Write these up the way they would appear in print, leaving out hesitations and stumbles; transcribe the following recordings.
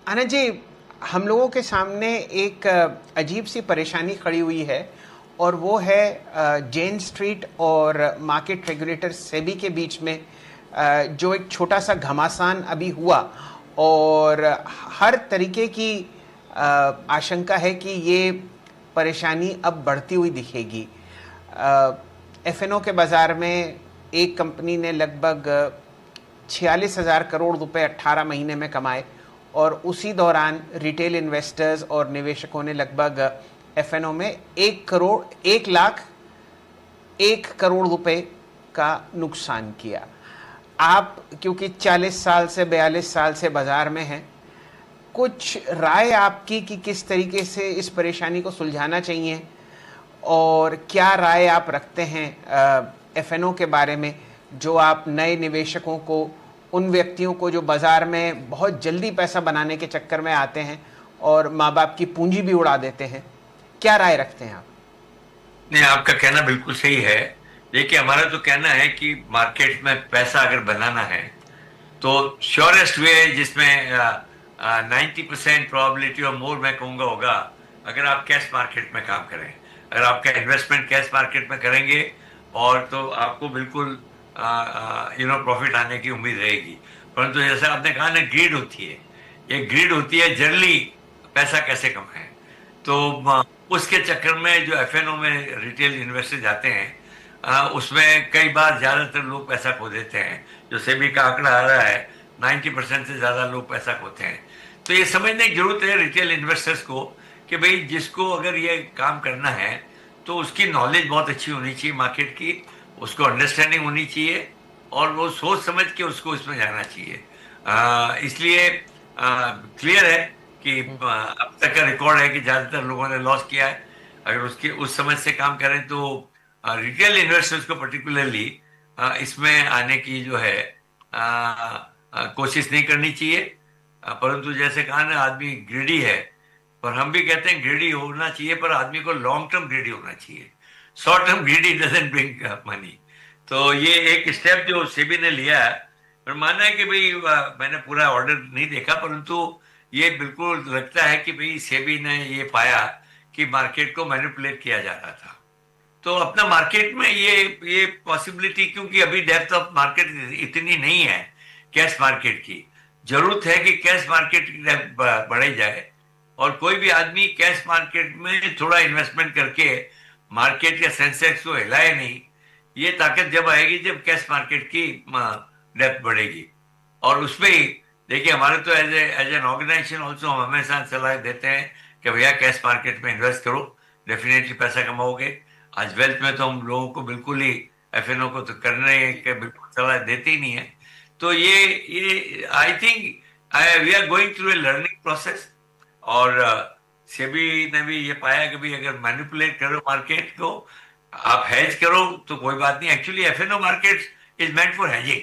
आनंद जी, हम लोगों के सामने एक अजीब सी परेशानी खड़ी हुई है और वो है जेन स्ट्रीट और मार्केट रेगुलेटर सेबी के बीच में जो एक छोटा सा घमासान अभी हुआ और हर तरीके की आशंका है कि ये परेशानी अब बढ़ती हुई दिखेगी। एफएनओ के बाज़ार में एक कंपनी ने लगभग 46,000 करोड़ रुपए 18 महीने में कमाए और उसी दौरान रिटेल इन्वेस्टर्स और निवेशकों ने लगभग एफएनओ में 1 लाख 1 करोड़ रुपए का नुकसान किया। आप क्योंकि 40 साल से 42 साल से बाजार में हैं, कुछ राय आपकी कि किस तरीके से इस परेशानी को सुलझाना चाहिए और क्या राय आप रखते हैं एफएनओ के बारे में, जो आप नए निवेशकों को, उन व्यक्तियों को जो बाजार में बहुत जल्दी पैसा बनाने के चक्कर में आते हैं और माँ बाप की पूंजी भी उड़ा देते हैं, क्या राय रखते हैं आप? नहीं, आपका कहना बिल्कुल सही है। देखिए, हमारा तो कहना है कि मार्केट में पैसा अगर बनाना है तो श्योरेस्ट वे जिसमें 90% प्रोबेबिलिटी और मोर मैं कहूँगा होगा अगर आप कैश मार्केट में काम करें। अगर आपका इन्वेस्टमेंट कैश मार्केट में करेंगे और तो आपको बिल्कुल प्रॉफिट आने की उम्मीद रहेगी। परंतु जैसा आपने कहा ना, ग्रीड होती है, ये ग्रीड होती है जनरली पैसा कैसे कमाएं। तो उसके चक्कर में जो एफएनओ में रिटेल इन्वेस्टर जाते हैं उसमें कई बार ज़्यादातर लोग पैसा खो देते हैं। जो सेबी का आंकड़ा आ रहा है 90% से ज़्यादा लोग पैसा खोते हैं। तो ये समझने की जरूरत है रिटेल इन्वेस्टर्स को कि भाई जिसको अगर ये काम करना है तो उसकी नॉलेज बहुत अच्छी होनी चाहिए मार्केट की, उसको अंडरस्टैंडिंग होनी चाहिए और वो सोच समझ के उसको इसमें जाना चाहिए। इसलिए क्लियर है कि अब तक का रिकॉर्ड है कि ज़्यादातर लोगों ने लॉस किया है। अगर उसकी उस समझ से काम करें तो रिटेल इन्वेस्टर्स को पर्टिकुलरली इसमें आने की जो है कोशिश नहीं करनी चाहिए। परंतु जैसे कहा ना, आदमी ग्रेडी है, पर हम भी कहते हैं ग्रेडी होना चाहिए, पर आदमी को लॉन्ग टर्म ग्रेडी होना चाहिए। Short term ग्रेडी doesn't bring money. तो ये एक स्टेप जो सेबी ने लिया है, पर मानना है कि भाई मैंने पूरा ऑर्डर नहीं देखा, परंतु ये बिल्कुल लगता है कि भाई सेबी ने ये पाया कि मार्केट को मैनिपुलेट किया जा रहा था। तो अपना मार्केट में ये पॉसिबिलिटी, क्योंकि अभी डेप्थ ऑफ मार्केट इतनी नहीं है कैश मार्केट की, जरूरत है कि कैश मार्केट की डेप्थ बढ़ाई जाए और कोई भी आदमी कैश मार्केट में थोड़ा इन्वेस्टमेंट करके मार्केट या सेंसेक्स को हिलाए नहीं। ये ताकत जब आएगी जब कैश मार्केट की डेप्थ बढ़ेगी। और उसमें ही देखिए, हमारे तो एज एन ऑर्गेनाइजेशन ऑल्सो हम हमेशा सलाह देते हैं कि भैया कैश मार्केट में इन्वेस्ट करो, डेफिनेटली पैसा कमाओगे। आज वेल्थ में तो हम लोगों को बिल्कुल ही एफएनओ को तो करने के बिल्कुल सलाह देते ही नहीं है। तो ये I think we are going through a learning process. और सेबी ने भी ये पाया कि भाई अगर मैनिपुलेट करो मार्केट को, आप हेज करो तो कोई बात नहीं। Actually FNO market is meant for hedging,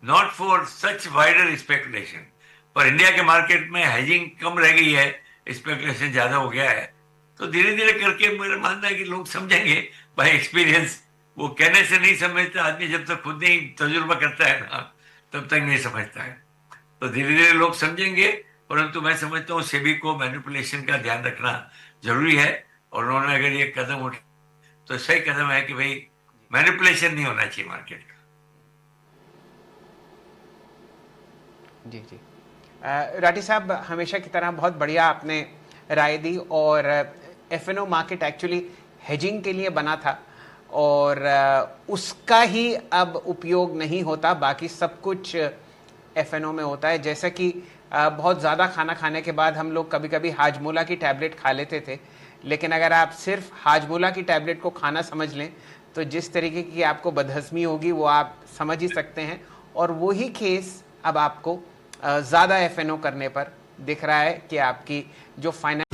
not for such wider speculation. पर इंडिया के मार्केट में हेजिंग कम रह गई है, स्पेकुलेशन ज्यादा हो गया है। तो धीरे धीरे करके मेरा मानना है कि लोग समझेंगे बाय एक्सपीरियंस। वो कहने से नहीं समझता आदमी, जब तक खुद नहीं तजुर्बा करता है ना तब तक नहीं समझता है। तो धीरे धीरे लोग समझेंगे। परंतु मैं समझता हूँ सेबी को मैनिपुलेशन का ध्यान रखना जरूरी है और उन्होंने अगर ये कदम उठाया तो सही कदम है कि भाई मैनिपुलेशन नहीं होना चाहिए मार्केट का। जी जी, राठी साहब, हमेशा की तरह बहुत बढ़िया आपने राय दी। और एफएनओ मार्केट एक्चुअली हेजिंग के लिए बना था और उसका ही अब उपयोग नहीं होता, बाकी सब कुछ एफएनओ में होता है। जैसा कि बहुत ज़्यादा खाना खाने के बाद हम लोग कभी कभी हाजमोला की टैबलेट खा लेते थे, लेकिन अगर आप सिर्फ हाजमोला की टैबलेट को खाना समझ लें तो जिस तरीके की आपको बदहज़मी होगी वो आप समझ ही सकते हैं। और वही केस अब आपको ज़्यादा एफएनओ करने पर दिख रहा है कि आपकी जो finance.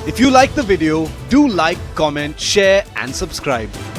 If you like the video, do like, comment, share and subscribe.